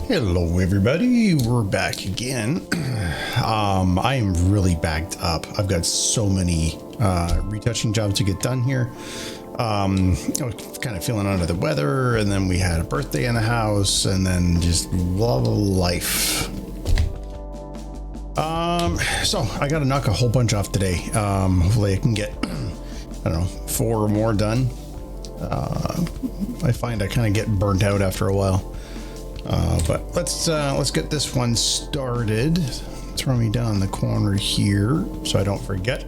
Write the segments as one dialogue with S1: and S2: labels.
S1: Hello everybody, we're back again. I am really backed up. I've got so many retouching jobs to get done here. I was kind of feeling under the weather, and then we had a birthday in the house, and then just love of life. So I got to knock a whole bunch off today. Hopefully I can get, I don't know, 4 or more done. I find I kind of get burnt out after a while. But let's get this one started. Throw me down the corner here so I don't forget.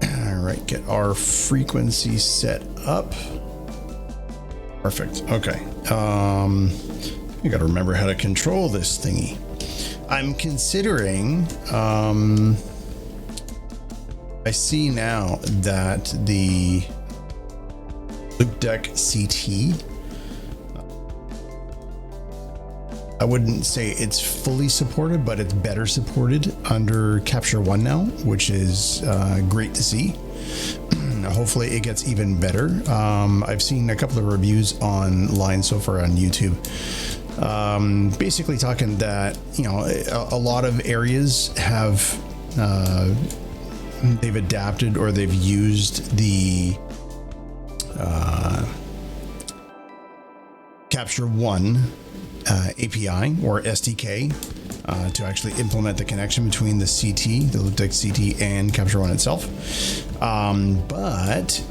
S1: All right, get our frequency set up. Perfect. Okay. You got to remember how to control this thingy. I'm considering. I see now that the loop deck CT, I wouldn't say it's fully supported, but it's better supported under Capture One now, which is great to see. Hopefully it gets even better. I've seen a couple of reviews online so far on YouTube, basically talking that, you know, a lot of areas have they've adapted or they've used the Capture One API or SDK to actually implement the connection between the CT, the loop deck CT, and Capture One itself. But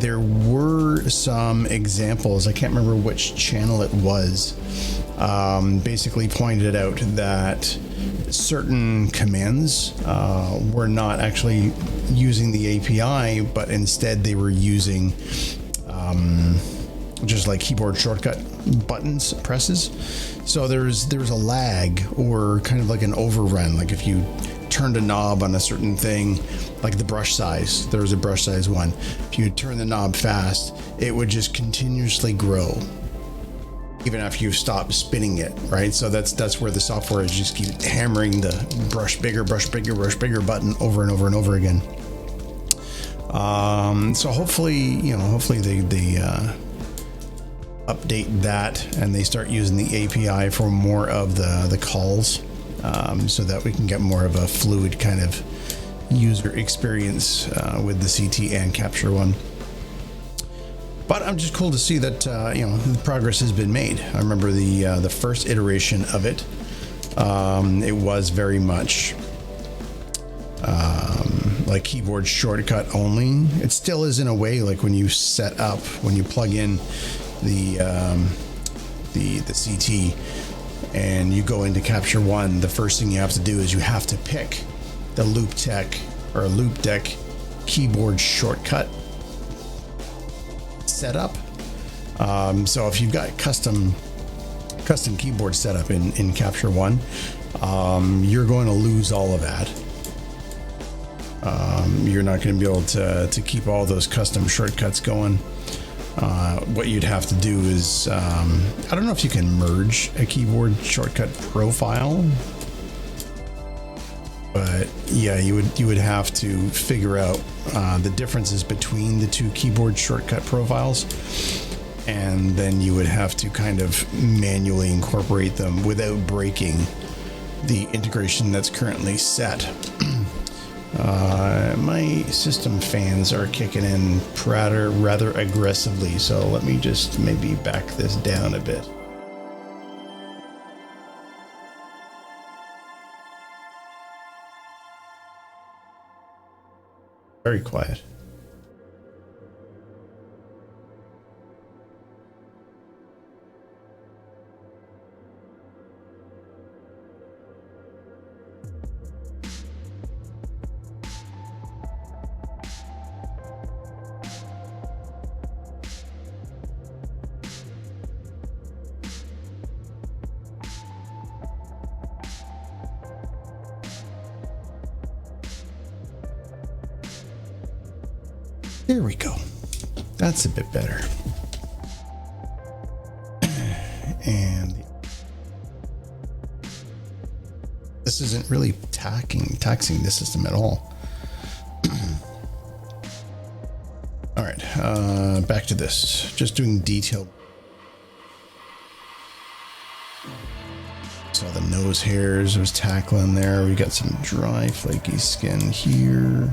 S1: there were some examples, I can't remember which channel it was, basically pointed out that certain commands were not actually using the API, but instead they were using just like keyboard shortcut buttons presses. So there's a lag or kind of like an overrun. Like if you turned a knob on a certain thing, like the brush size, there was a brush size one. If you turn the knob fast, it would just continuously grow even after you stop spinning it, right? So that's where the software is just keep hammering the brush bigger button over and over and over again. So hopefully they update that and they start using the API for more of the calls, so that we can get more of a fluid kind of user experience with the CT and Capture One. But I'm just cool to see that the progress has been made. I remember the first iteration of it. It was very much like keyboard shortcut only. It still is in a way, like when you set up, when you plug in the CT and you go into Capture One, the first thing you have to do is you have to pick the loop deck keyboard shortcut setup. So if you've got custom keyboard setup in Capture One, you're going to lose all of that. You're not going to be able to keep all those custom shortcuts going. What you'd have to do is, I don't know if you can merge a keyboard shortcut profile, but yeah, you would have to figure out the differences between the two keyboard shortcut profiles, and then you would have to kind of manually incorporate them without breaking the integration that's currently set. My system fans are kicking in rather aggressively, so let me just maybe back this down a bit. Very quiet. There we go. That's a bit better. And this isn't really taxing the system at all. All right, back to this. Just doing detail Saw the nose hairs, there's tackling there. We got some dry flaky skin here.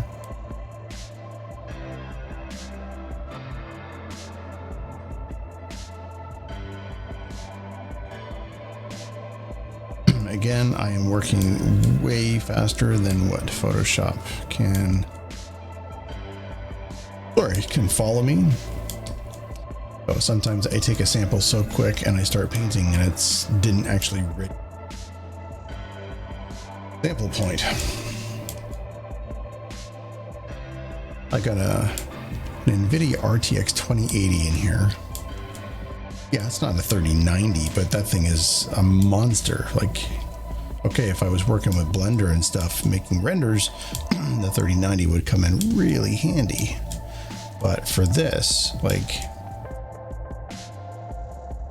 S1: Again, I am working way faster than what Photoshop can follow me. So sometimes I take a sample so quick and I start painting and it's didn't actually read sample point. I got an NVIDIA RTX 2080 in here. Yeah, it's not a 3090, but that thing is a monster. Like, okay, if I was working with Blender and stuff, making renders, the 3090 would come in really handy. But for this, like,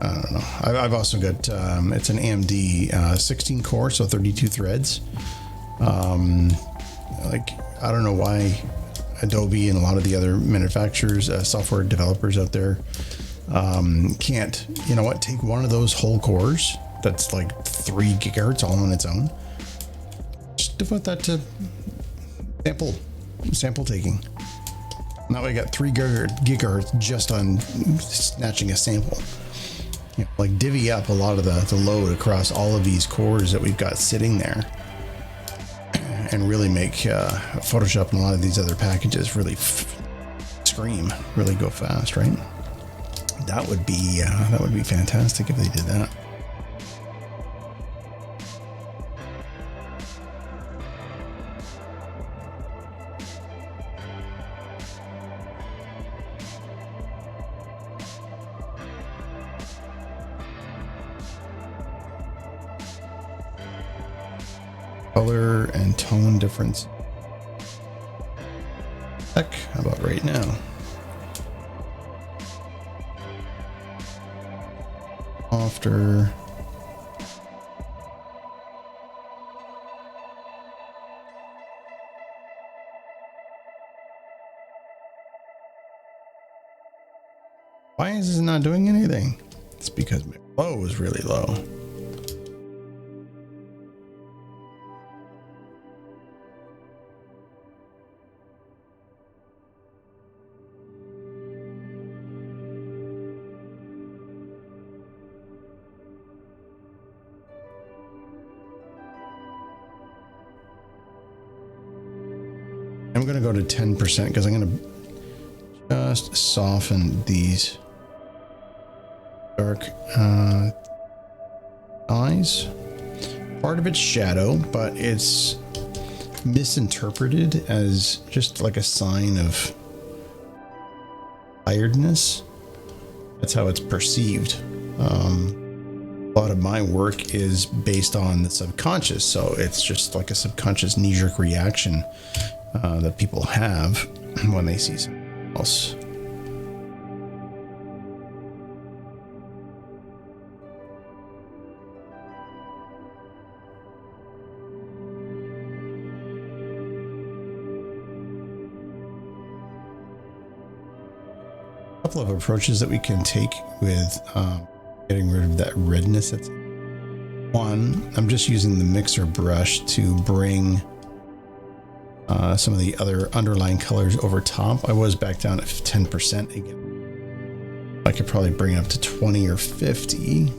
S1: I don't know. I've also got, it's an AMD 16 core, so 32 threads. Like, I don't know why Adobe and a lot of the other manufacturers, software developers out there, can't, you know what, take one of those whole cores that's like 3 gigahertz all on its own, just devote that to sample taking. Now we got 3 gigahertz just on snatching a sample. You know, like divvy up a lot of the load across all of these cores that we've got sitting there, and really make Photoshop and a lot of these other packages really scream, really go fast, right? That would be fantastic if they did that. Color and tone difference. Heck, how about right now? After why is this not doing anything? It's because my flow is really low. I'm going to go to 10% because I'm going to just soften these dark eyes. Part of it's shadow, but it's misinterpreted as just like a sign of tiredness. That's how it's perceived. A lot of my work is based on the subconscious, so it's just like a subconscious knee-jerk reaction that people have when they see something else. A couple of approaches that we can take with getting rid of that redness. That's one. I'm just using the mixer brush to bring some of the other underlying colors over top. I was back down at 10% again. I could probably bring it up to 20 or 50.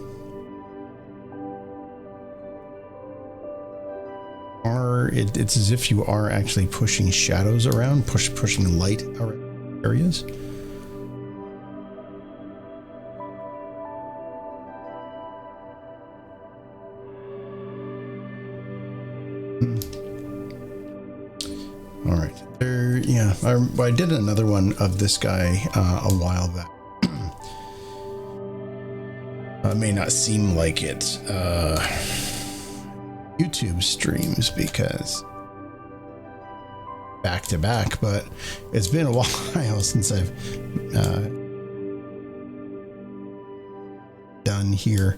S1: Or it's as if you are actually pushing shadows around, pushing light around areas. All right, there. Yeah, I did another one of this guy a while back. It may not seem like it YouTube streams because back to back, but it's been a while since I've done here.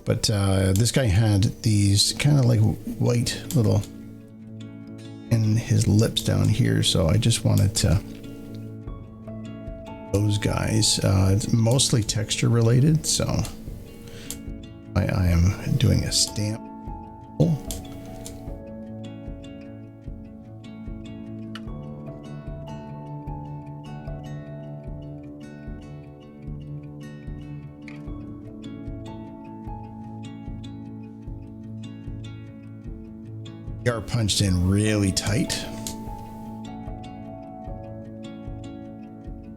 S1: But this guy had these kind of like white little in his lips down here, so I just wanted to those guys. It's mostly texture related, so I am doing a stamp. They are punched in really tight.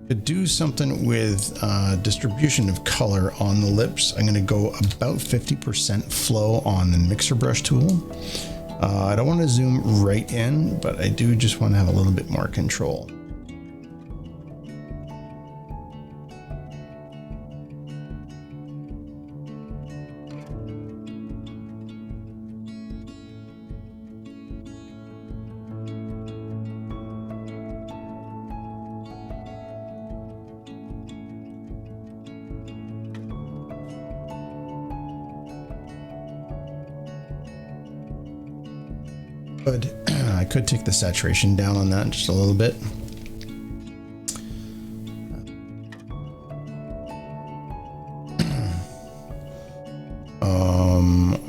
S1: To do something with distribution of color on the lips, I'm going to go about 50% flow on the mixer brush tool. I don't want to zoom right in, but I do just want to have a little bit more control. I could take the saturation down on that just a little bit.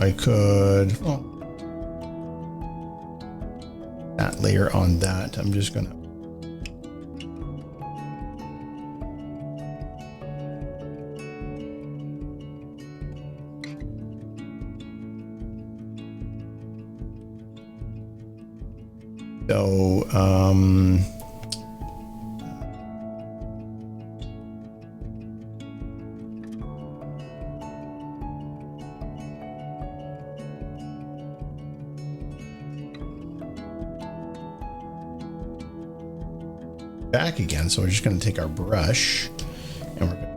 S1: I could that layer on that. I'm just gonna back again. So we're just going to take our brush and we're going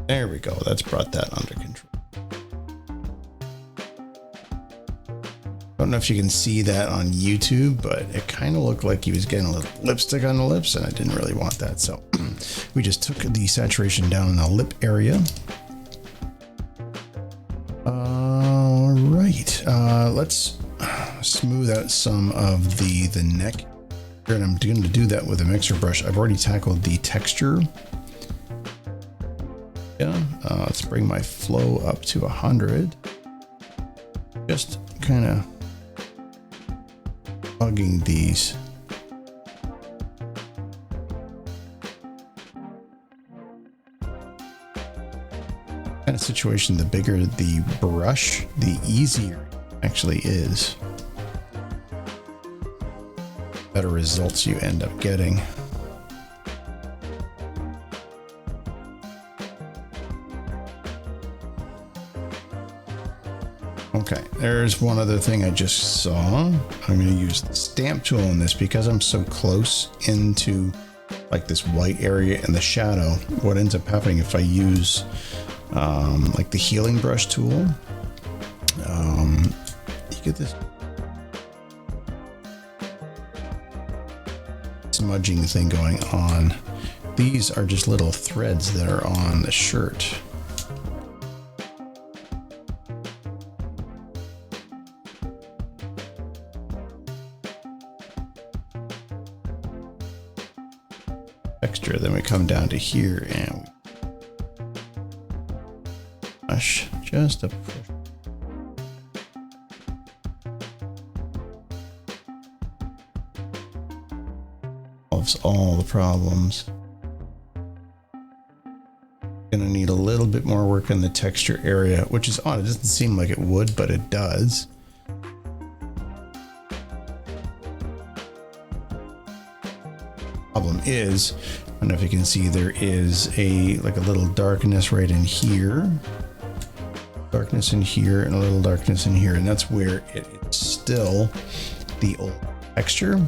S1: there we go. That's brought that under control. I don't know if you can see that on YouTube, but it kind of looked like he was getting a little lipstick on the lips, and I didn't really want that. So we just took the saturation down in the lip area. All right, let's smooth out some of the neck. And I'm going to do that with a mixer brush. I've already tackled the texture. Yeah, let's bring my flow up to 100. Just kind of bugging these. Kind of situation, the bigger the brush, the easier it actually is. Better results you end up getting. Okay, there's one other thing I just saw. I'm going to use the stamp tool in this because I'm so close into like this white area in the shadow. What ends up happening if I use like the healing brush tool, you get this smudging thing going on. These are just little threads that are on the shirt. Texture, then we come down to here and brush just a push. Solves all the problems. Gonna need a little bit more work in the texture area, which is odd. It doesn't seem like it would, but it does. Problem is, I don't know if you can see, there is a little darkness right in here, darkness in here, and a little darkness in here, and that's where it's still the old texture.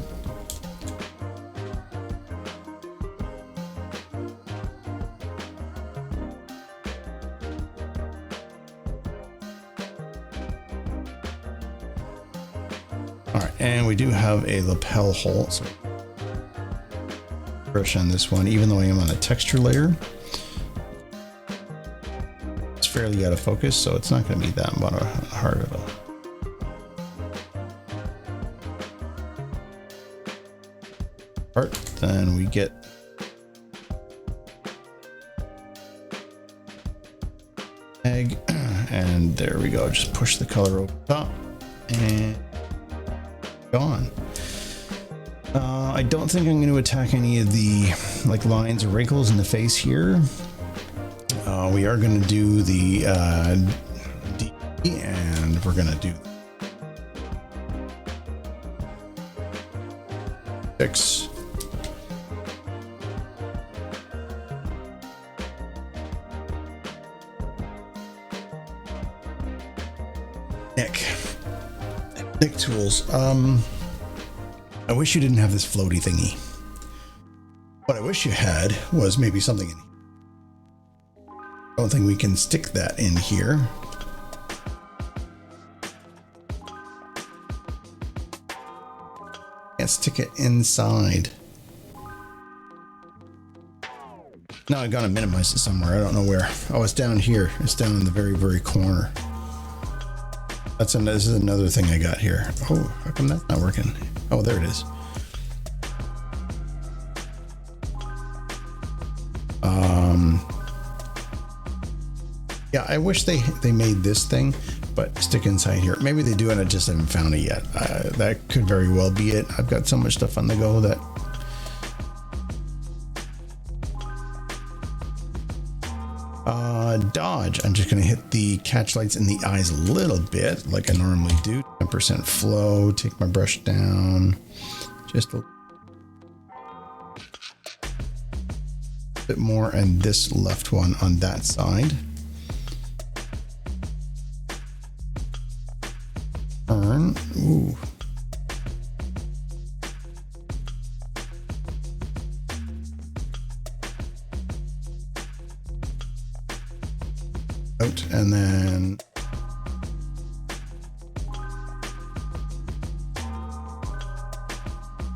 S1: All right, and we do have a lapel hole. So brush on this one, even though I am on a texture layer. It's fairly out of focus, so it's not going to be that hard of a part. Then we get egg, and there we go. Just push the color over the top and gone. I don't think I'm going to attack any of the like lines or wrinkles in the face here. We are going to do the D, and we're going to do 6. Nick tools. I wish you didn't have this floaty thingy. What I wish you had was maybe something in here. I don't think we can stick that in here. Can't stick it inside. Now I gotta minimize it somewhere. I don't know where. Oh, it's down here. It's down in the very, very corner. This is another thing I got here. Oh, how come that's not working? Oh, there it is. Yeah, I wish they made this thing, but stick inside here. Maybe they do, and I just haven't found it yet. That could very well be it. I've got so much stuff on the go that. Dodge. I'm just going to hit the catch lights in the eyes a little bit, like I normally do. 10% flow. Take my brush down just a bit more, and this left one on that side. Turn. Ooh. Out, and then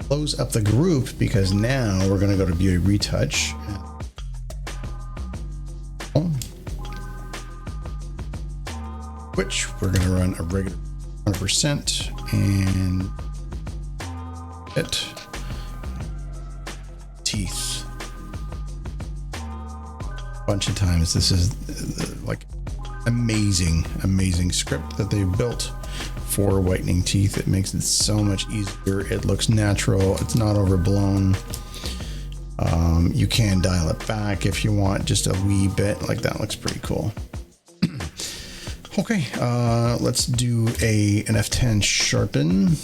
S1: close up the group, because now we're going to go to Beauty Retouch. Which we're going to run a regular 100% and it teeth a bunch of times. This is like amazing script that they've built for whitening teeth. It makes it so much easier. It looks natural. It's not overblown. You can dial it back if you want, just a wee bit. Like that looks pretty cool. Okay, let's do an F10 sharpen.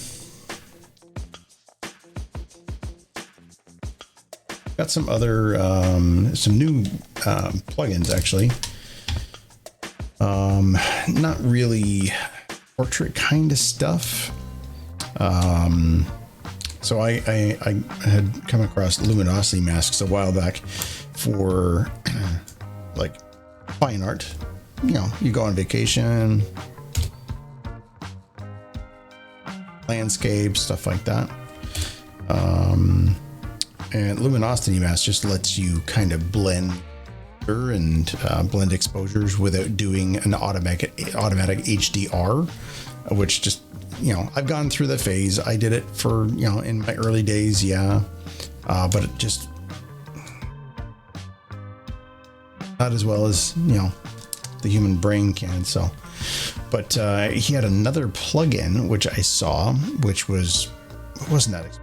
S1: Got some other, some new plugins actually. Not really portrait kind of stuff. So I had come across luminosity masks a while back for like fine art. You know, you go on vacation, landscape, stuff like that. And luminosity mask just lets you kind of blend and blend exposures without doing an automatic HDR, which just, you know, I've gone through the phase. I did it for, you know, in my early days, yeah, but it just not as well as, you know, the human brain can. So, but he had another plugin which I saw, which was, what wasn't that,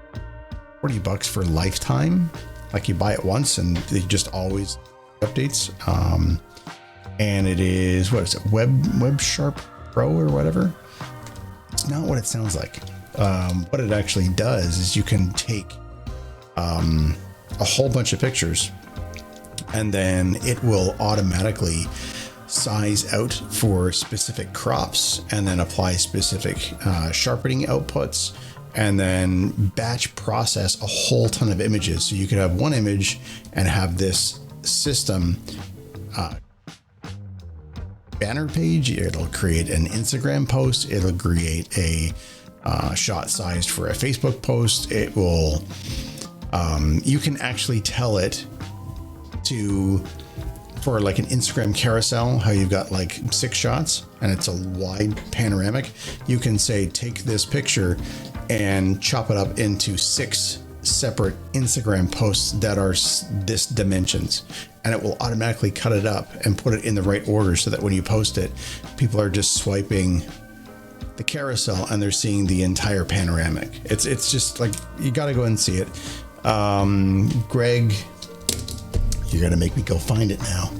S1: $40 for lifetime? Like you buy it once and they just always updates. And it is, what is it, Web Sharp Pro or whatever. It's not what it sounds like. What it actually does is you can take a whole bunch of pictures, and then it will automatically size out for specific crops, and then apply specific sharpening outputs, and then batch process a whole ton of images. So you could have one image and have this system banner page. It'll create an Instagram post. It'll create a shot sized for a Facebook post. It will, you can actually tell it to for like an Instagram carousel, how you've got like 6 shots and it's a wide panoramic, you can say, take this picture and chop it up into 6 separate Instagram posts that are this dimensions, and it will automatically cut it up and put it in the right order so that when you post it, people are just swiping the carousel and they're seeing the entire panoramic. It's just like, you got to go and see it. Greg, you're gonna make me go find it now.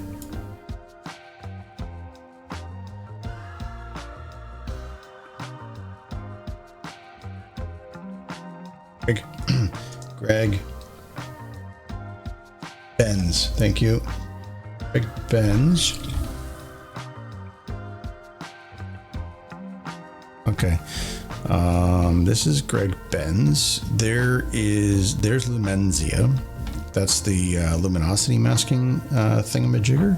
S1: Greg Benz, thank you. Greg Benz. Okay. This is Greg Benz. There's Lumenzia. That's the luminosity masking thingamajigger.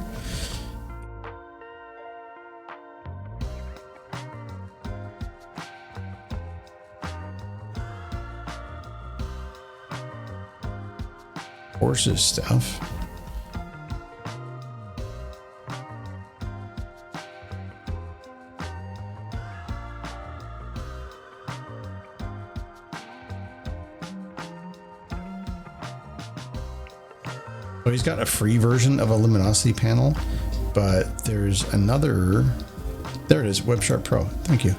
S1: Horses stuff. So he's got a free version of a luminosity panel, but there's another. There it is, WebSharp Pro. Thank you.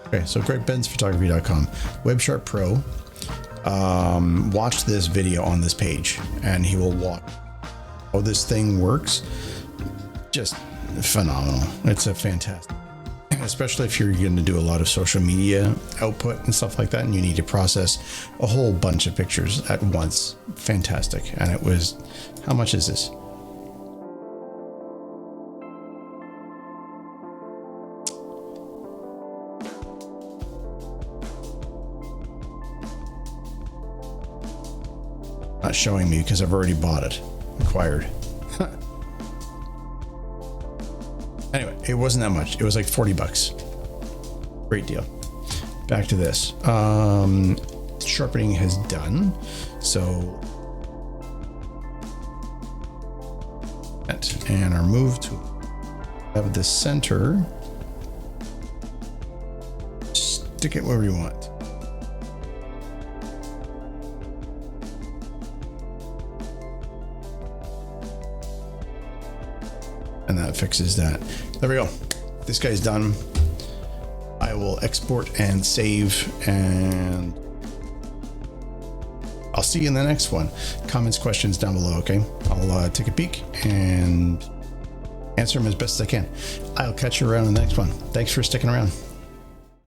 S1: Okay, so gregbenzphotography.com, WebSharp Pro. Watch this video on this page, and he will watch how this thing works. Just phenomenal. It's a fantastic, especially if you're going to do a lot of social media output and stuff like that, and you need to process a whole bunch of pictures at once. Fantastic. And it was, how much is this? Not showing me because I've already bought it, acquired. Anyway, it wasn't that much. It was like 40 bucks. Great deal. Back to this. Sharpening has done. So, and our move to have the center. Stick it where we want. And that fixes that. There we go. This guy's done. I will export and save, and I'll see you in the next one. Comments, questions down below, okay? I'll take a peek and answer them as best as I can. I'll catch you around in the next one. Thanks for sticking around.